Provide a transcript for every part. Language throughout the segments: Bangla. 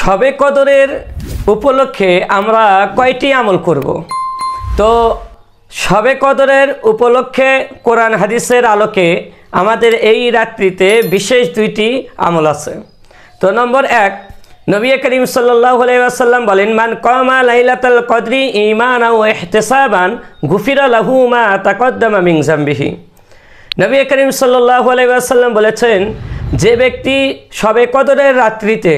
শবে কদরের উপলক্ষে আমরা কয়টি আমল করব। তো শবে কদরের উপলক্ষে কোরআন হাদিসের আলোকে আমাদের এই রাত্রিতে বিশেষ দুইটি আমল আছে। তো নম্বর 1, নবী করিম সাল্লাল্লাহু আলাইহি ওয়াসাল্লাম বলেন, মান কামা লাইলাতুল কদরি ঈমানান ওয়া ইহতিসাবান গুফিরা লাহু মা তাকদ্দামা মিন যামবিহি। নবী করিম সাল্লাল্লাহু আলাইহি ওয়াসাল্লাম বলেছেন, যে ব্যক্তি শবে কদরের রাত্রিতে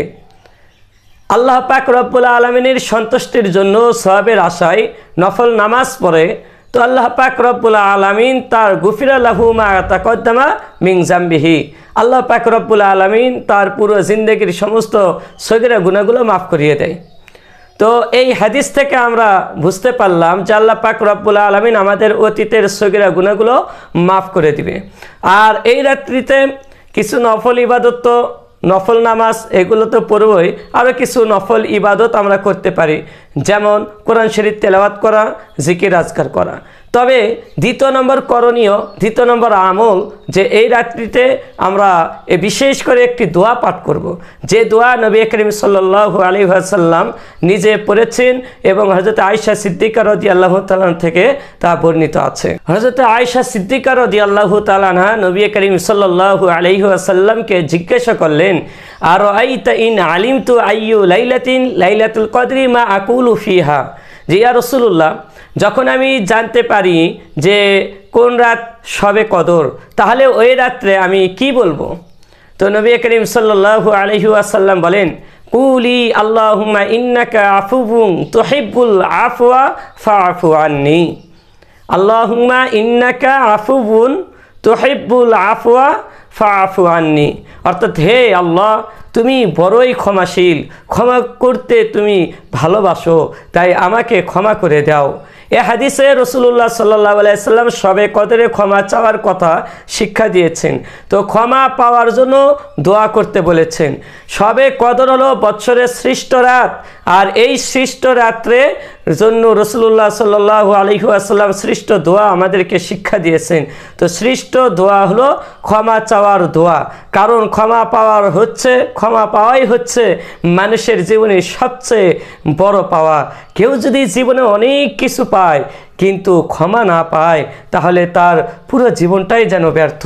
আল্লাহ পাক রব্বুল আলামিনের সন্তুষ্টির জন্য সওয়াবের আশায় নফল নামাজ পড়ে, তো আল্লাহ পাক রব্বুল আলামিন তার গুফিরা লাহু মা তাকদ্দামা মিন যামবিহি, আল্লাহ পাক রব্বুল আলামিন তার পুরো জিন্দেগির সমস্ত সগীরা গুনাহগুলো মাফ করিয়ে দেয়। তো এই হাদিস থেকে আমরা বুঝতে পারলাম যে আল্লাহ পাক রব্বুল আলামিন আমাদের অতীতের সগীরা গুনাহগুলো মাফ করে দিবে। আর এই রাত্রিতে কিছু নফল ইবাদত, তো নফল নামাজ এগুলো তো পড়বই, আরও কিছু নফল ইবাদত আমরা করতে পারি, যেমন কোরআন শরীফ তেলাওয়াত করা, জিকির আজকার করা। তবে দ্বিতীয় নম্বর করণীয়, দ্বিতীয় নম্বর আমল, যে এই রাত্রিতে আমরা বিশেষ করে একটি দোয়া পাঠ করব, যে দোয়া নবী করিম সাল্লাল্লাহু আলাইহি ওয়াসাল্লাম নিজে পড়েছেন এবং হযরত আয়েশা সিদ্দিকা রাদিয়াল্লাহু তাআলা থেকে তা বর্ণিত আছে। হযরত আয়েশা সিদ্দিকা রাদিয়াল্লাহু তাআলা নবী করিম সাল্লাল্লাহু আলাইহি ওয়াসাল্লামকে জিজ্ঞাসা করলেন, আর আইতা ইন আলিমতু আইয়ু লাইলাতিন লাইলাতুল কদরি মা আকুলু ফিহা, যে ইয়া রাসূলুল্লাহ, যখন আমি জানতে পারি যে কোন রাত শবে কদর, তাহলে ওই রাত্রে আমি কি বলবো? তো নবী করিম সাল্লাল্লাহু আলাইহি ওয়াসাল্লাম বলেন, কুলি আল্লাহুম্মা ইন্নাকা আফুবুন তুহিব্বুল আফওয়া ফাআফু আন্নি। আল্লাহুম্মা ইন্নাকা আফুবুন তুহিব্বুল আফওয়া ফাআফু আন্নি, অর্থাৎ হে আল্লাহ, তুমি বড়ই ক্ষমাশীল, ক্ষমা করতে তুমি ভালোবাসো, তাই আমাকে ক্ষমা করে দাও। এ হাদিসে রাসূলুল্লাহ সাল্লাল্লাহু আলাইহি ওয়াসাল্লাম শবে কদরে ক্ষমা চাওয়ার কথা শিক্ষা দিয়েছেন। তো ক্ষমা পাওয়ার জন্য দোয়া করতে বলেছেন। শবে কদর হলো বৎসরের শ্রেষ্ঠ রাত, আর এই শ্রেষ্ঠ রাত্রে জন্য রাসূলুল্লাহ সাল্লাল্লাহু আলাইহি ওয়াসাল্লাম শ্রেষ্ঠ দোয়া আমাদেরকে শিক্ষা দিয়েছেন। তো শ্রেষ্ঠ দোয়া হলো ক্ষমা চাওয়ার দোয়া, কারণ ক্ষমা পাওয়াই হচ্ছে মানুষের জীবনে সবচেয়ে বড় পাওয়া। কেউ যদি জীবনে অনেক কিছু পায় কিন্তু ক্ষমা না পায়, তাহলে তার পুরো জীবনটাই যেন ব্যর্থ।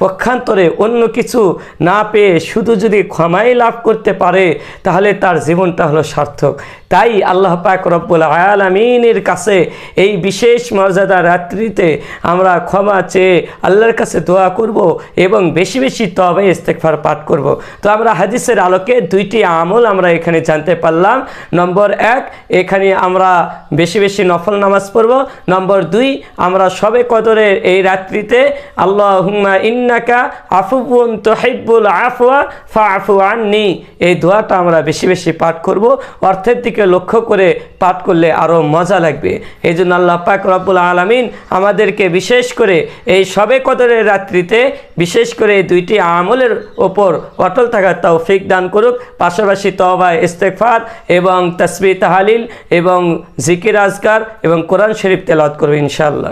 পক্ষান্তরে অন্য কিছু না পেয়ে শুধু যদি ক্ষমাই লাভ করতে পারে, তাহলে তার জীবনটা হলো সার্থক। তাই আল্লাহ পাক রব্বুল আলামিনের কাছে এই বিশেষ মর্যাদা রাত্রিতে আমরা ক্ষমা চেয়ে আল্লাহর কাছে দোয়া করব এবং বেশি বেশি তওবা ইস্তেগফার পাঠ করব। তো আমরা হাদিসের আলোকে দুইটি আমল আমরা এখানে জানতে পারলাম। নম্বর 1, এখানে আমরা বেশি বেশি নফল নামাজ পড়ব। নম্বর 2, আমরা শবে কদরের এই রাত্রিতে আল্লাহুম্মা ইন্নাকা আফুবুন তুহিব্বুল আফওয়া ফাআফু আন্নি, এই দোয়াটা আমরা বেশি বেশি পাঠ করব। অর্থের দিকে লক্ষ্য করে পাঠ করলে আরও মজা লাগবে। এই জন্য আল্লাহ পাক রব্বুল আলামিন আমাদেরকে বিশেষ করে এই শবে কদরের রাত্রিতে বিশেষ করে এই দুইটি আমলের ওপর অটল থাকার তৌফিক দান করুক। পাশাপাশি তওবা ইস্তেগফার এবং তাসবিহ তাহলিল এবং জিকির আজকার এবং কোরআন শরীফ তেলাওয়াত করবে ইনশাআল্লাহ।